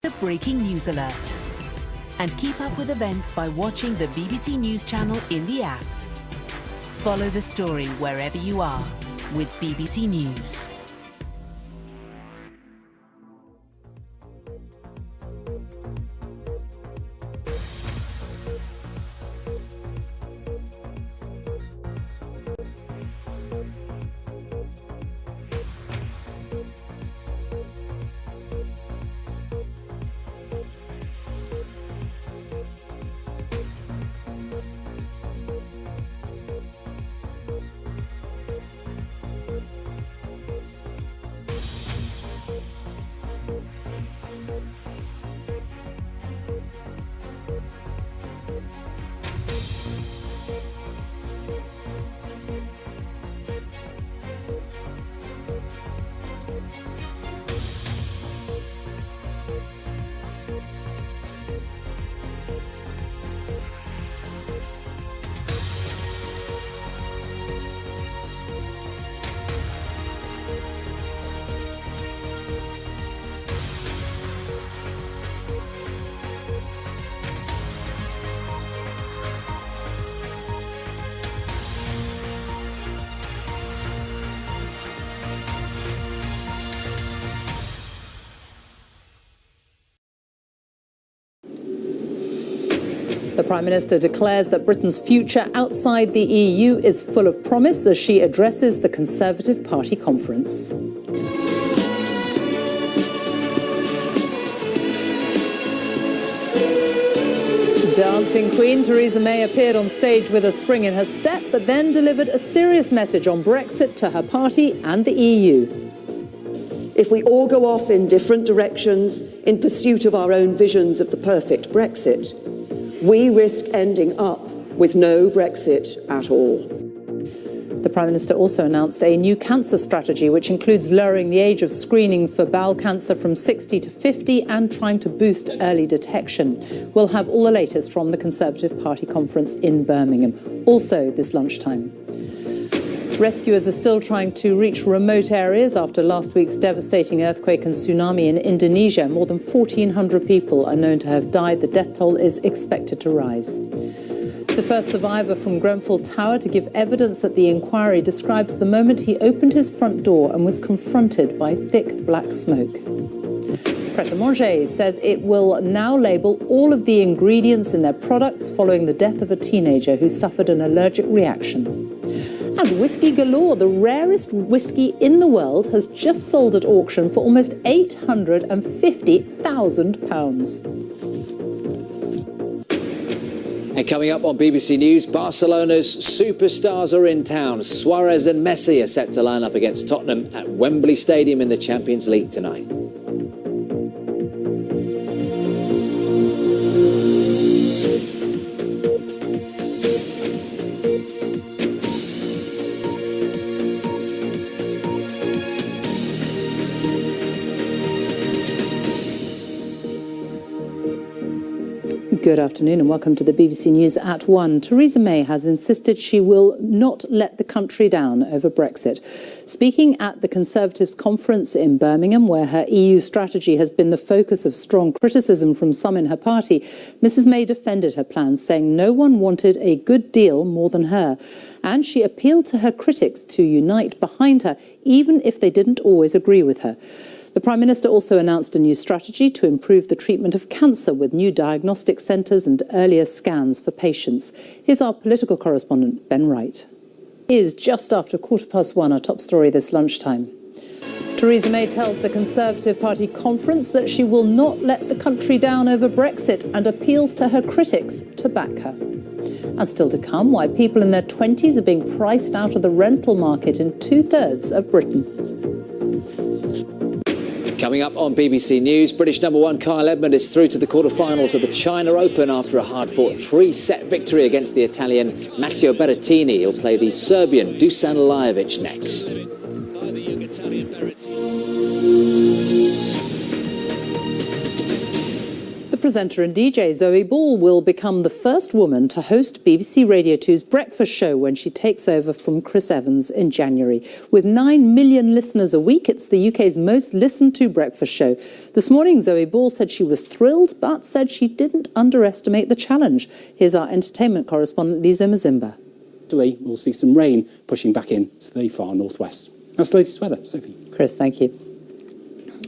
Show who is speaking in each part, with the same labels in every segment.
Speaker 1: The breaking news alert. And keep up with events by watching the BBC News channel in the app. Follow the story wherever you are with BBC News.
Speaker 2: The Prime Minister declares that Britain's future outside the EU is full of promise as she addresses the Conservative Party conference. Dancing Queen Theresa May appeared on stage with a spring in her step, but then delivered a serious message on Brexit to her party and the EU.
Speaker 3: If we all go off in different directions in pursuit of our own visions of the perfect Brexit, we risk ending up with no Brexit at all.
Speaker 2: The Prime Minister also announced a new cancer strategy, which includes lowering the age of screening for bowel cancer from 60 to 50 and trying to boost early detection. We'll have all the latest from the Conservative Party conference in Birmingham, also this lunchtime. Rescuers are still trying to reach remote areas after last week's devastating earthquake and tsunami in Indonesia. More than 1,400 people are known to have died. The death toll is expected to rise. The first survivor from Grenfell Tower to give evidence at the inquiry describes the moment he opened his front door and was confronted by thick black smoke. Pret A Manger says it will now label all of the ingredients in their products following the death of a teenager who suffered an allergic reaction. And Whiskey Galore, the rarest whiskey in the world, has just sold at auction for almost £850,000.
Speaker 4: And coming up on BBC News, Barcelona's superstars are in town. Suarez and Messi are set to line up against Tottenham at Wembley Stadium in the Champions League tonight.
Speaker 2: Good afternoon and welcome to the BBC News at 1. Theresa May has insisted she will not let the country down over Brexit. Speaking at the Conservatives' conference in Birmingham, where her EU strategy has been the focus of strong criticism from some in her party, Mrs May defended her plans, saying no one wanted a good deal more than her. And she appealed to her critics to unite behind her, even if they didn't always agree with her. The Prime Minister also announced a new strategy to improve the treatment of cancer with new diagnostic centres and earlier scans for patients. Here's our political correspondent, Ben Wright. It is just after 1:15, our top story this lunchtime. Theresa May tells the Conservative Party conference that she will not let the country down over Brexit and appeals to her critics to back her. And still to come, why people in their 20s are being priced out of the rental market in 2/3 of Britain.
Speaker 4: Coming up on BBC News, British #1 Kyle Edmund is through to the quarter-finals of the China Open after a hard-fought 3-set victory against the Italian Matteo Berrettini. He'll play the Serbian Dusan Lajovic next. The
Speaker 2: presenter and DJ Zoe Ball will become the first woman to host BBC Radio 2's breakfast show when she takes over from Chris Evans in January. With 9 million listeners a week, it's the UK's most listened to breakfast show. This morning, Zoe Ball said she was thrilled, but said she didn't underestimate the challenge. Here's our entertainment correspondent, Lizo Mazimba.
Speaker 5: Today, we'll see some rain pushing back in to the far northwest. That's the latest weather. Sophie.
Speaker 2: Chris, thank you.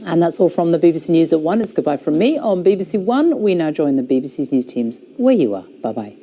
Speaker 2: And that's all from the BBC News at 1. It's goodbye from me. On BBC One, we now join the BBC's news teams where you are. Bye-bye.